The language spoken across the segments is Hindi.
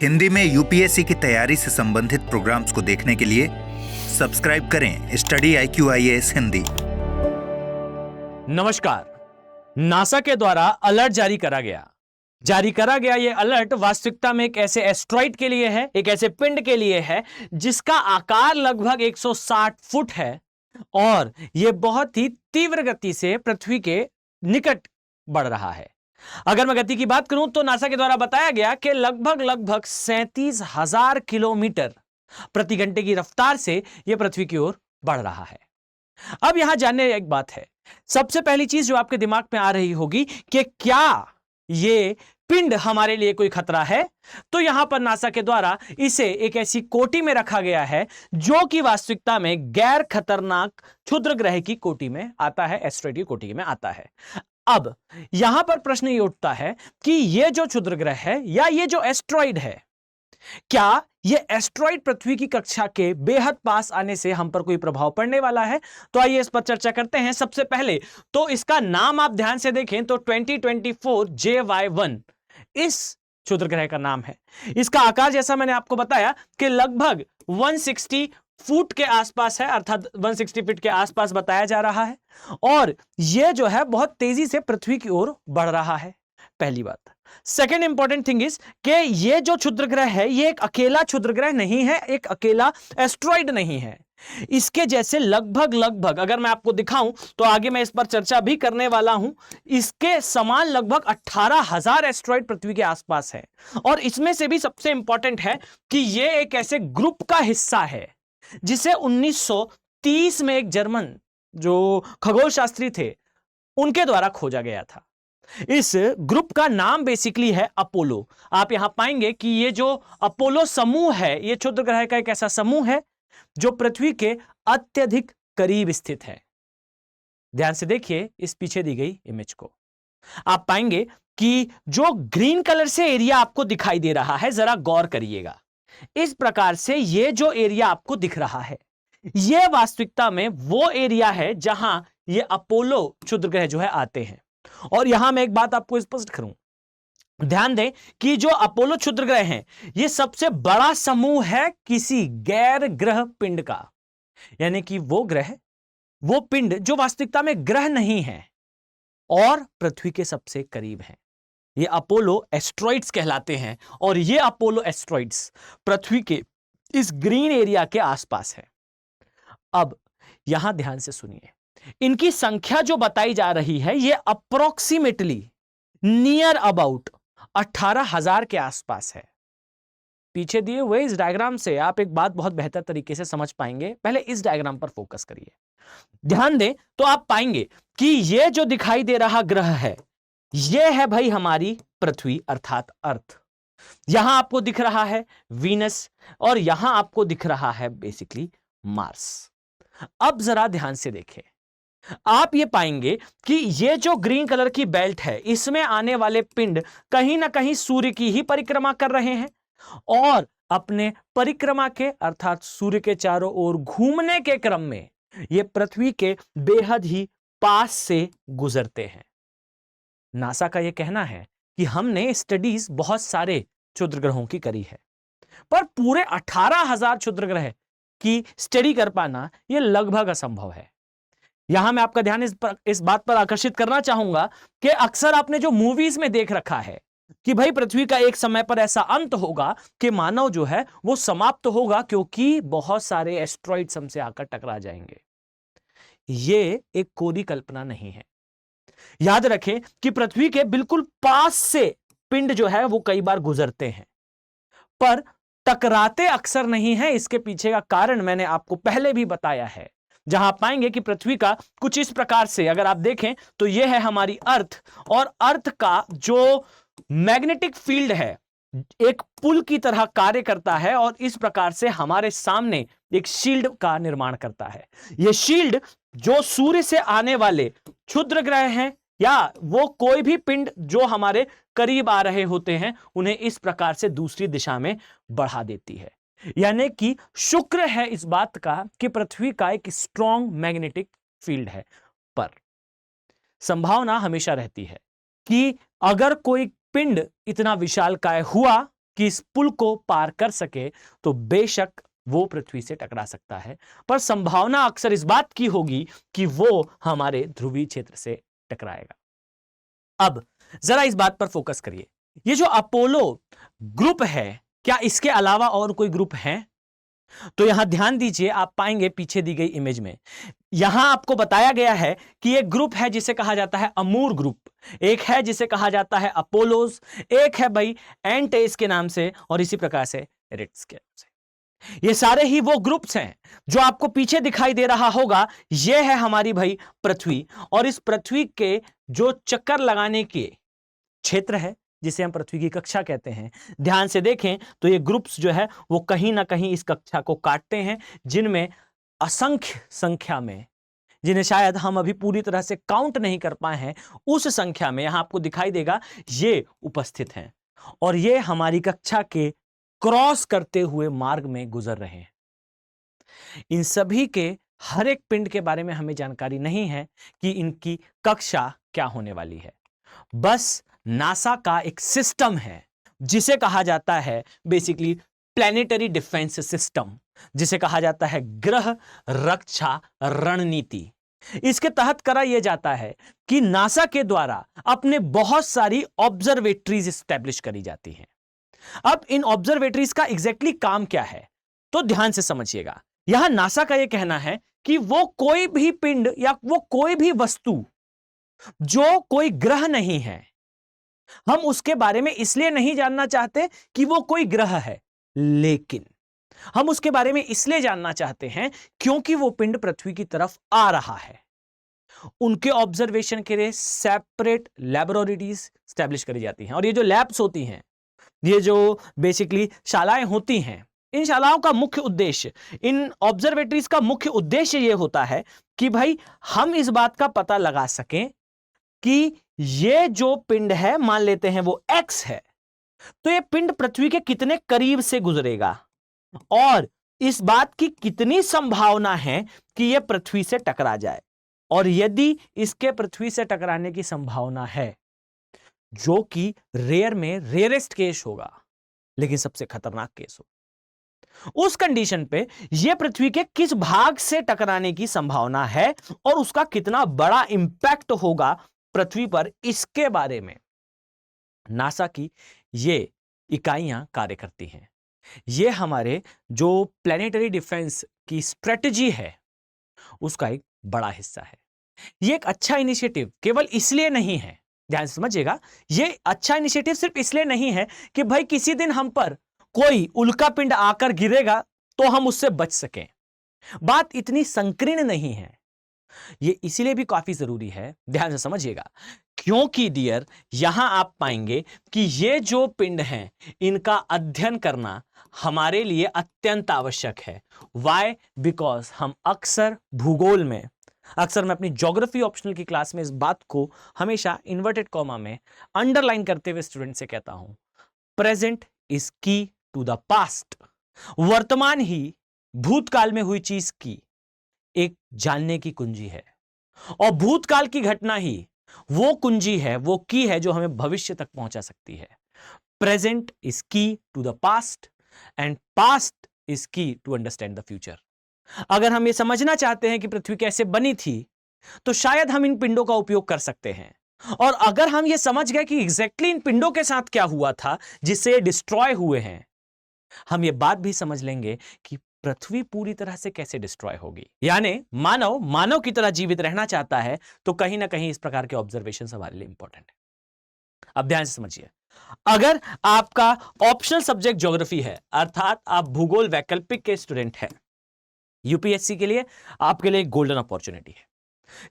हिंदी में यूपीएससी की तैयारी से संबंधित प्रोग्राम्स को देखने के लिए सब्सक्राइब करें स्टडी IQ-IAS हिंदी। नमस्कार। नासा के द्वारा अलर्ट जारी करा गया यह अलर्ट वास्तविकता में एक ऐसे एस्ट्रॉइड के लिए है, एक ऐसे पिंड के लिए है जिसका आकार लगभग 160 फुट है और यह बहुत ही तीव्र गति से पृथ्वी के निकट बढ़ रहा है। अगर मैं गति की बात करूं तो नासा के द्वारा बताया गया कि लगभग 37,000 किलोमीटर प्रति घंटे की रफ्तार से यह पृथ्वी की ओर बढ़ रहा है। अब यहां जानने एक बात है, सबसे पहली चीज जो आपके दिमाग में आ रही होगी कि क्या यह पिंड हमारे लिए कोई खतरा है, तो यहां पर नासा के द्वारा इसे एक ऐसी कोटि में रखा गया है जो कि वास्तविकता में गैर खतरनाक क्षुद्र ग्रह की कोटि में आता है, एस्ट्रॉइड की कोटि में आता है। अब यहां पर प्रश्न ये उठता है कि यह जो क्षुद्र ग्रह है या यह जो एस्ट्रॉइड है, क्या यह एस्ट्रॉइड पृथ्वी की कक्षा के बेहद पास आने से हम पर कोई प्रभाव पड़ने वाला है? तो आइए इस पर चर्चा करते हैं। सबसे पहले तो इसका नाम आप ध्यान से देखें तो 2024 JY1 इस क्षुद्र ग्रह का नाम है। इसका आकार जैसा मैंने आपको बताया कि लगभग 160 फुट के आसपास है, अर्थात 160 फीट के आसपास बताया जा रहा है और यह जो है बहुत तेजी से पृथ्वी की ओर बढ़ रहा है। पहली बात। सेकेंड इंपॉर्टेंट थिंग इज कि यह जो क्षुद्र ग्रह है यह एक अकेला क्षुद्र ग्रह नहीं है, एक अकेला एस्ट्रॉइड नहीं है। इसके जैसे लगभग अगर मैं आपको दिखाऊं तो आगे मैं इस पर चर्चा भी करने वाला हूं, इसके समान लगभग 18,000 एस्ट्रॉइड पृथ्वी के आसपास है और इसमें से भी सबसे इंपॉर्टेंट है कि यह एक ऐसे ग्रुप का हिस्सा है जिसे 1930 में एक जर्मन जो खगोल शास्त्री थे उनके द्वारा खोजा गया था। इस ग्रुप का नाम बेसिकली है अपोलो। आप यहां पाएंगे कि यह जो अपोलो समूह है यह क्षुद्र ग्रह का एक ऐसा समूह है जो पृथ्वी के अत्यधिक करीब स्थित है। ध्यान से देखिए इस पीछे दी गई इमेज को। आप पाएंगे कि जो ग्रीन कलर से एरिया आपको दिखाई दे रहा है, जरा गौर करिएगा। इस प्रकार से यह जो एरिया आपको दिख रहा है यह वास्तविकता में वो एरिया है जहां यह अपोलो क्षुद्र ग्रह जो है आते हैं। और यहां मैं एक बात आपको स्पष्ट करूं, ध्यान दें कि जो अपोलो क्षुद्र ग्रह हैं यह सबसे बड़ा समूह है किसी गैर ग्रह पिंड का, यानी कि वो ग्रह, वो पिंड जो वास्तविकता में ग्रह नहीं है और पृथ्वी के सबसे करीब है। ये अपोलो एस्ट्रॉइड्स कहलाते हैं और ये अपोलो एस्ट्रॉइड्स पृथ्वी के इस ग्रीन एरिया के आसपास है। अब यहां ध्यान से सुनिए, इनकी संख्या जो बताई जा रही है ये अप्रोक्सीमेटली नियर अबाउट 18,000 के आसपास है। पीछे दिए हुए इस डायग्राम से आप एक बात बहुत बेहतर तरीके से समझ पाएंगे। पहले इस डायग्राम पर फोकस करिए, ध्यान दें तो आप पाएंगे कि यह जो दिखाई दे रहा ग्रह है यह है भाई हमारी पृथ्वी अर्थात अर्थ। यहां आपको दिख रहा है वीनस और यहां आपको दिख रहा है बेसिकली मार्स। अब जरा ध्यान से देखें, आप ये पाएंगे कि ये जो ग्रीन कलर की बेल्ट है इसमें आने वाले पिंड कहीं ना कहीं सूर्य की ही परिक्रमा कर रहे हैं और अपने परिक्रमा के अर्थात सूर्य के चारों ओर घूमने के क्रम में ये पृथ्वी के बेहद ही पास से गुजरते हैं। नासा का यह कहना है कि हमने स्टडीज बहुत सारे क्षुद्र ग्रहों की करी है पर पूरे 18,000 क्षुद्र ग्रह की स्टडी कर पाना यह लगभग असंभव है। यहां मैं आपका ध्यान इस बात पर आकर्षित करना चाहूंगा कि अक्सर आपने जो मूवीज में देख रखा है कि भाई पृथ्वी का एक समय पर ऐसा अंत होगा कि मानव जो है वो समाप्त होगा क्योंकि बहुत सारे एस्ट्रॉइड्स हमसे आकर टकरा जाएंगे। ये एक कोरी कल्पना नहीं है। याद रखें कि पृथ्वी के बिल्कुल पास से पिंड जो है वो कई बार गुजरते हैं पर टकराते अक्सर नहीं है। इसके पीछे का कारण मैंने आपको पहले भी बताया है, जहां पाएंगे कि पृथ्वी का कुछ इस प्रकार से अगर आप देखें तो यह है हमारी अर्थ और अर्थ का जो मैग्नेटिक फील्ड है एक पुल की तरह कार्य करता है और इस प्रकार से हमारे सामने एक शील्ड का निर्माण करता है। यह शील्ड जो सूर्य से आने वाले क्षुद्र ग्रह हैं या वो कोई भी पिंड जो हमारे करीब आ रहे होते हैं उन्हें इस प्रकार से दूसरी दिशा में बढ़ा देती है। यानी कि शुक्र है इस बात का कि पृथ्वी का एक स्ट्रॉन्ग मैग्नेटिक फील्ड है, पर संभावना हमेशा रहती है कि अगर कोई पिंड इतना विशालकाय हुआ कि इस पुल को पार कर सके तो बेशक वो पृथ्वी से टकरा सकता है, पर संभावना अक्सर इस बात की होगी कि वो हमारे ध्रुवीय क्षेत्र से टकराएगा। अब जरा इस बात पर फोकस करिए, ये जो अपोलो ग्रुप है, क्या इसके अलावा और कोई ग्रुप है? तो यहां ध्यान दीजिए, आप पाएंगे पीछे दी गई इमेज में यहां आपको बताया गया है कि एक ग्रुप है जिसे कहा जाता है अमूर ग्रुप, एक है जिसे कहा जाता है अपोलोज, एक है भाई एंटेस के नाम से, और इसी प्रकार से रिट्स के नाम से। ये सारे ही वो ग्रुप्स हैं जो आपको पीछे दिखाई दे रहा होगा। ये है हमारी भाई पृथ्वी, और इस पृथ्वी के जो चक्कर लगाने के क्षेत्र है जिसे हम पृथ्वी की कक्षा कहते हैं, ध्यान से देखें तो ये ग्रुप्स जो है वो कहीं ना कहीं इस कक्षा को काटते हैं, जिनमें असंख्य संख्या में, जिन्हें शायद हम अभी पूरी तरह से काउंट नहीं कर पाए हैं, उस संख्या में यहां आपको दिखाई देगा ये उपस्थित हैं, और ये हमारी कक्षा के क्रॉस करते हुए मार्ग में गुजर रहे हैं। इन सभी के हर एक पिंड के बारे में हमें जानकारी नहीं है कि इनकी कक्षा क्या होने वाली है। बस नासा का एक सिस्टम है जिसे कहा जाता है बेसिकली प्लैनेटरी डिफेंस सिस्टम, जिसे कहा जाता है ग्रह रक्षा रणनीति। इसके तहत करा यह जाता है कि नासा के द्वारा अपने बहुत सारी ऑब्जर्वेटरीज स्टैब्लिश करी जाती हैं। अब इन ऑब्जर्वेटरीज का एग्जैक्टली काम क्या है, तो ध्यान से समझिएगा। यहां नासा का यह कहना है कि वो कोई भी पिंड या वो कोई भी वस्तु जो कोई ग्रह नहीं है, हम उसके बारे में इसलिए नहीं जानना चाहते कि वो कोई ग्रह है, लेकिन हम उसके बारे में इसलिए जानना चाहते हैं क्योंकि वो पिंड पृथ्वी की तरफ आ रहा है। उनके ऑब्जर्वेशन के लिए सेपरेट लैबोरेटरीज स्टैब्लिश करी जाती हैं, और ये जो लैब्स होती हैं, ये जो बेसिकली शालाएं होती हैं, इन शालाओं का मुख्य उद्देश्य, इन ऑब्जर्वेटरीज का मुख्य उद्देश्य यह होता है कि भाई हम इस बात का पता लगा सकें कि ये जो पिंड है, मान लेते हैं वो एक्स है, तो ये पिंड पृथ्वी के कितने करीब से गुजरेगा और इस बात की कितनी संभावना है कि यह पृथ्वी से टकरा जाए, और यदि इसके पृथ्वी से टकराने की संभावना है, जो कि रेयर में रेयरेस्ट केस होगा लेकिन सबसे खतरनाक केस हो, उस कंडीशन पे यह पृथ्वी के किस भाग से टकराने की संभावना है और उसका कितना बड़ा इंपैक्ट होगा पृथ्वी पर, इसके बारे में नासा की ये इकाइयां कार्य करती हैं। ये हमारे जो प्लैनेटरी डिफेंस की स्ट्रेटजी है उसका एक बड़ा हिस्सा है। ये एक अच्छा इनिशिएटिव केवल इसलिए नहीं है, ध्यान से समझिएगा, ये अच्छा इनिशिएटिव सिर्फ इसलिए नहीं है कि भाई किसी दिन हम पर कोई उल्का पिंड आकर गिरेगा तो हम उससे बच सकें। बात इतनी संकीर्ण नहीं है। ये इसीलिए भी काफी जरूरी है, ध्यान से समझिएगा, क्योंकि डियर यहां आप पाएंगे कि ये जो पिंड हैं इनका अध्ययन करना हमारे लिए अत्यंत आवश्यक है। वाई? बिकॉज हम अक्सर भूगोल में, अक्सर मैं अपनी ज्योग्राफी ऑप्शनल की क्लास में इस बात को हमेशा इन्वर्टेड कॉमा में अंडरलाइन करते हुए स्टूडेंट से कहता हूं, present is key to the past. वर्तमान ही भूतकाल में हुई चीज की एक जानने की कुंजी है, और भूतकाल की घटना ही वो कुंजी है, वो की है जो हमें भविष्य तक पहुंचा सकती है। Present is key to the past and past is key to understand the future. अगर हम ये समझना चाहते हैं कि पृथ्वी कैसे बनी थी, तो शायद हम इन पिंडों का उपयोग कर सकते हैं, और अगर हम ये समझ गए कि एग्जैक्टली इन पिंडों के साथ क्या हुआ था जिससे डिस्ट्रॉय हुए हैं, हम ये बात भी समझ लेंगे कि पृथ्वी पूरी तरह से कैसे डिस्ट्रॉय होगी। यानी मानव की तरह जीवित रहना चाहता है तो कहीं ना कहीं इस प्रकार के ऑब्जर्वेशन हमारे लिए इंपॉर्टेंट है। अब ध्यान से समझिए, अगर आपका ऑप्शनल सब्जेक्ट ज्योग्राफी है, अर्थात आप भूगोल वैकल्पिक के स्टूडेंट हैं, यूपीएससी के लिए आपके लिए गोल्डन अपॉर्चुनिटी है।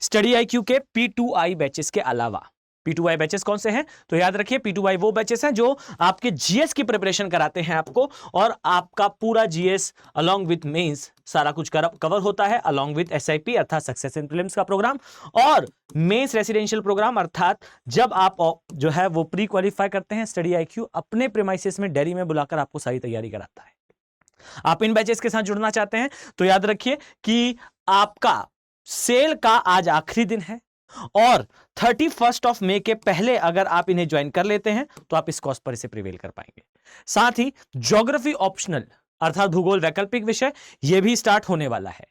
स्टडी आईक्यू के P2I बैचेस के अलावा, P2I बैचेस कौन से हैं? तो याद रखिए, P2I वो बैचेस हैं जो आपके जीएस की प्रिपरेशन कराते हैं आपको, और आपका पूरा जीएस अलोंग विथ मेंस सारा कुछ कवर होता है, अलोंग विथ एसआईपी अर्थात सक्सेस इन प्रीलिम्स का प्रोग्राम, और मेंस रेसिडेंशियल प्रोग्राम, अर्थात जब आप जो है वो प्री क्वालिफाई करते हैं, स्टडी आईक्यू अपने प्रीमाइसेस में डेली में बुलाकर आपको सारी तैयारी कराता है। आप इन बैचेस के साथ जुड़ना चाहते हैं तो याद रखिए कि आपका सेल का आज आखिरी दिन है, और 31 ऑफ मई के पहले अगर आप इन्हें ज्वाइन कर लेते हैं तो आप इस कॉस्ट पर इसे प्रिवेल कर पाएंगे। साथ ही ज्योग्राफी ऑप्शनल अर्थात भूगोल वैकल्पिक विषय यह भी स्टार्ट होने वाला है।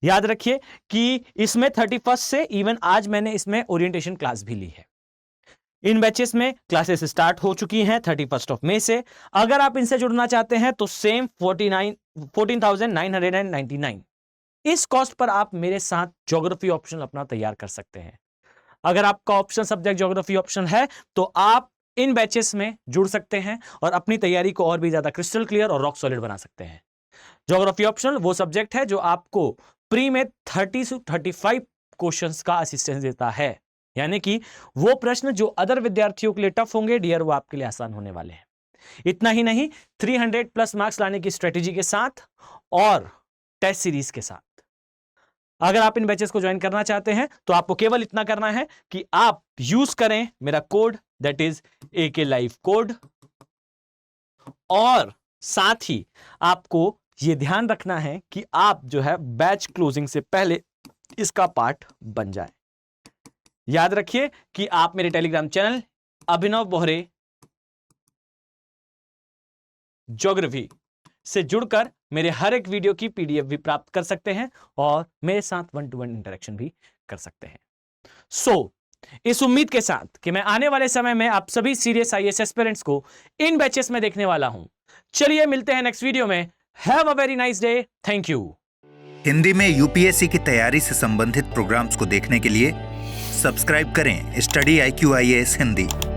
याद रखिए कि इसमें 31 से इवन आज मैंने इसमें ओरिएंटेशन क्लास भी ली है। इन बैचेस में क्लासेस स्टार्ट हो चुकी हैं 31 ऑफ मई से। अगर आप इनसे जुड़ना चाहते हैं तो सेम 14,999 इस कॉस्ट पर आप मेरे साथ ज्योग्राफी ऑप्शन अपना तैयार कर सकते हैं। अगर आपका ऑप्शन सब्जेक्ट ज्योग्राफी ऑप्शन है तो आप इन बैचेस में जुड़ सकते हैं और अपनी तैयारी को और भी ज्यादा क्रिस्टल क्लियर और रॉक सॉलिड बना सकते हैं। ज्योग्राफी ऑप्शनल वो सब्जेक्ट है जो आपको प्री में 30 से 35 क्वेश्चंस का असिस्टेंस देता है, यानी कि वो प्रश्न जो अदर विद्यार्थियों के लिए टफ होंगे डियर वो आपके लिए आसान होने वाले हैं। इतना ही नहीं, 300 प्लस मार्क्स लाने की स्ट्रेटेजी के साथ और टेस्ट सीरीज के साथ। अगर आप इन बैचेस को ज्वाइन करना चाहते हैं तो आपको केवल इतना करना है कि आप यूज करें मेरा code that is AK live code, और साथ ही आपको यह ध्यान रखना है कि आप जो है बैच क्लोजिंग से पहले इसका पार्ट बन जाए। याद रखिए कि आप मेरे टेलीग्राम चैनल अभिनव बोहरे ज्योग्राफी से जुड़कर मेरे हर एक वीडियो की PDF भी प्राप्त कर सकते हैं और मेरे साथ 1-to-1 इंटरेक्शन भी कर सकते हैं। इस उम्मीद के साथ कि मैं आने वाले समय में आप सभी सीरियस IAS एस्पिरेंट्स को इन बैचेस में देखने वाला हूं। चलिए मिलते हैं नेक्स्ट वीडियो में। Have a very nice day. Thank you. Hindi में UPSC की तैयारी से संबंधित प्रोग्राम्स को देखने के लिए सब्सक्राइब करें स्टडी IQ IAS हिंदी।